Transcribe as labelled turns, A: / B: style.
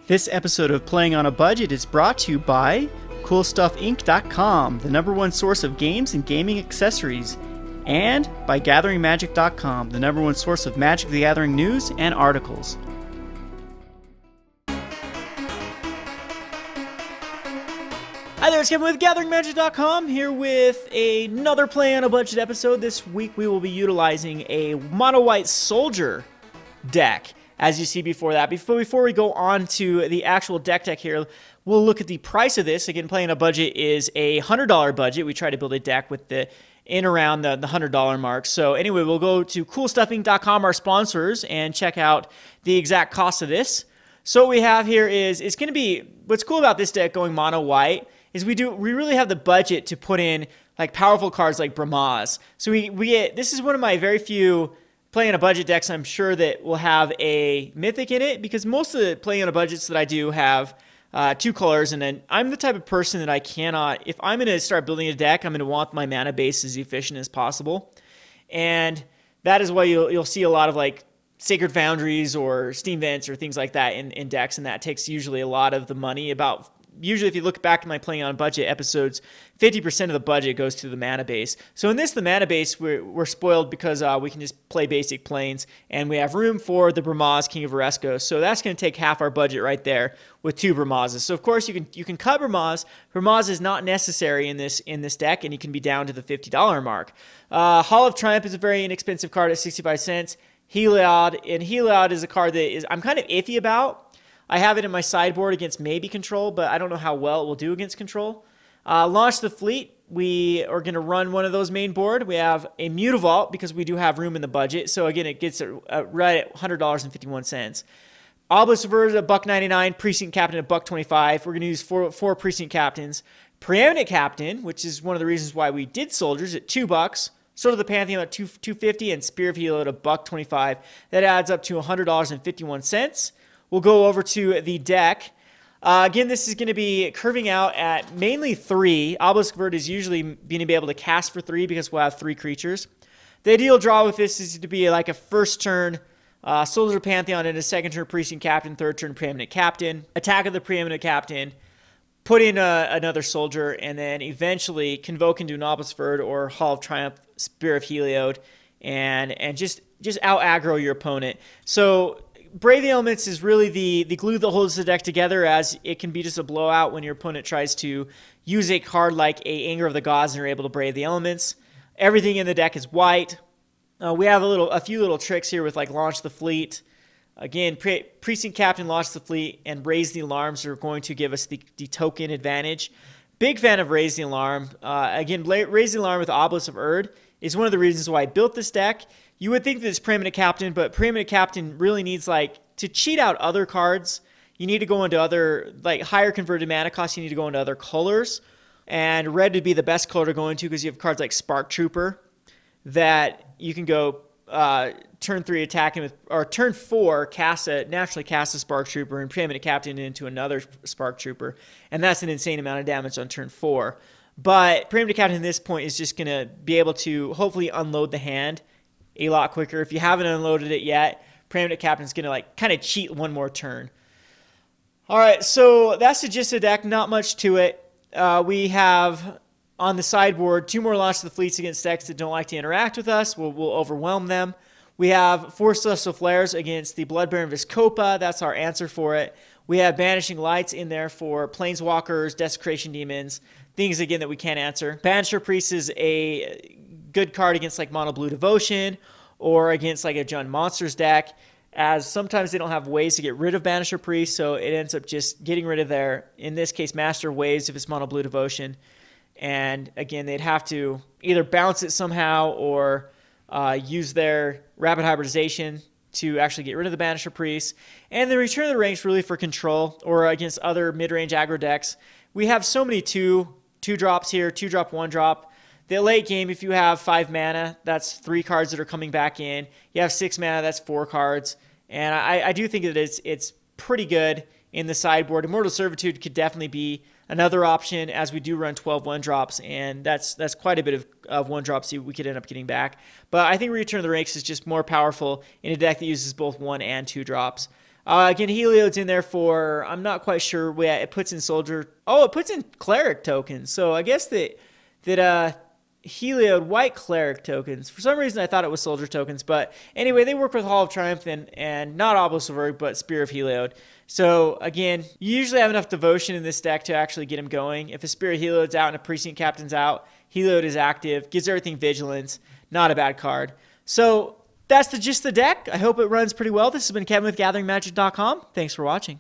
A: This episode of Playing on a Budget is brought to you by CoolStuffInc.com, the #1 source of games and gaming accessories, and by GatheringMagic.com, the #1 source of Magic the Gathering news and articles. Hi there, it's Kevin with GatheringMagic.com, here with another Play on a Budget episode. This week we will be utilizing a mono-white soldier deck, as you see before that. Before we go on to the actual deck here, we'll look at the price of this. Again, Playing on a Budget is a $100 budget. We try to build a deck with around the $100 mark. So anyway, we'll go to CoolStuffInc.com, our sponsors, and check out the exact cost of this. So what we have here is, it's going to be, what's cool about this deck going mono-white is we really have the budget to put in like powerful cards like Brimas. So this is one of my very few Play on a Budget decks I'm sure that will have a mythic in it, because most of the Play on a Budgets that I do have two colors, and then I'm the type of person that I cannot, if I'm going to start building a deck, I'm going to want my mana base as efficient as possible. And that is why you'll see a lot of like Sacred Foundries or Steam Vents or things like that in decks, and that takes usually a lot of the money. Usually, if you look back at my Playing on a Budget episodes, 50% of the budget goes to the mana base. So in this, the mana base, we're spoiled because we can just play basic planes, and we have room for the Brimas, King of Oreskos. So that's going to take half our budget right there with two Brimases. So of course, you can cut Brimas. Brimas is not necessary in this deck, and you can be down to the $50 mark. Hall of Triumph is a very inexpensive card at 65 cents. Heliod is a card that I'm kind of iffy about. I have it in my sideboard against maybe Control, but I don't know how well it will do against Control. Launch the Fleet. We are going to run one of those main board. We have a Mutavault because we do have room in the budget. So again, it gets right at $100.51. Obelisk of Urd at $1.99. Precinct Captain at $1.25. We're going to use four Precinct Captains. Preeminent Captain, which is one of the reasons why we did Soldiers, at $2. Sort of the Pantheon at $2.50, and Spear of Heliod at $1.25. That adds up to $100.51. We'll go over to the deck. Again, this is going to be curving out at mainly 3. Obelisk of Urd is usually going to be able to cast for 3 because we'll have 3 creatures. The ideal draw with this is to be like a first turn Soldier Pantheon and a second turn Precinct Captain, third turn Preeminent Captain. Attack of the Preeminent Captain, put in another Soldier, and then eventually convoke into an Obelisk of Urd or Hall of Triumph, Spear of Heliod, and just out aggro your opponent. So Brave the Elements is really the glue that holds the deck together, as it can be just a blowout when your opponent tries to use a card like a Anger of the Gods and you're able to Brave the Elements. Everything in the deck is white. We have a few little tricks here with like Launch the Fleet. Again, Precinct Captain, Launch the Fleet, and Raise the Alarms are going to give us the token advantage. Big fan of Raise the Alarm. Again, Raise the Alarm with Obelisk of Urd is one of the reasons why I built this deck. You would think that it's Preeminent Captain, but Preeminent Captain really needs, to cheat out other cards, you need to go into other, higher converted mana costs, you need to go into other colors. And red would be the best color to go into because you have cards like Spark Trooper that you can go turn 3 attacking with, or turn 4 naturally cast a Spark Trooper and Preeminent Captain into another Spark Trooper. And that's an insane amount of damage on turn 4. But Preeminent Captain at this point is just going to be able to hopefully unload the hand a lot quicker. If you haven't unloaded it yet, Preeminent Captain's going to kind of cheat one more turn. All right, so that's the gist of the deck. Not much to it. We have on the sideboard 2 more Launch the Fleets against decks that don't like to interact with us. We'll overwhelm them. We have 4 Celestial Flares against the Blood Baron Viscopa. That's our answer for it. We have Banishing Lights in there for Planeswalkers, Desecration Demons, things again that we can't answer. Banisher Priest is a good card against Mono Blue Devotion or against a Jund Monsters deck, as sometimes they don't have ways to get rid of Banisher Priest, so it ends up just getting rid of their, in this case, Master of Waves if it's Mono Blue Devotion. And again, they'd have to either bounce it somehow or use their Rapid Hybridization to actually get rid of the Banisher Priest. And the Return of the Ranks really for control or against other mid-range aggro decks. We have so many 2-drops here, 2-drop, 1-drop. The late game, if you have 5 mana, that's 3 cards that are coming back in. You have 6 mana, that's 4 cards. And I do think that it's pretty good in the sideboard. Immortal Servitude could definitely be another option, as we do run 12 1-drops, and that's quite a bit of 1-drops we could end up getting back. But I think Return of the Ranks is just more powerful in a deck that uses both 1 and 2 drops. Again, Heliod's in there for, I'm not quite sure. Yeah, it puts in soldier. Oh, it puts in cleric tokens. So I guess that Heliod white cleric tokens. For some reason, I thought it was soldier tokens. But anyway, they work with Hall of Triumph and not Obelisk of Urd, but Spear of Heliod. So again, you usually have enough devotion in this deck to actually get him going. If a Spear of Heliod's out and a Precinct Captain's out, Heliod is active, gives everything vigilance. Not a bad card. So that's the gist of the deck. I hope it runs pretty well. This has been Kevin with GatheringMagic.com. Thanks for watching.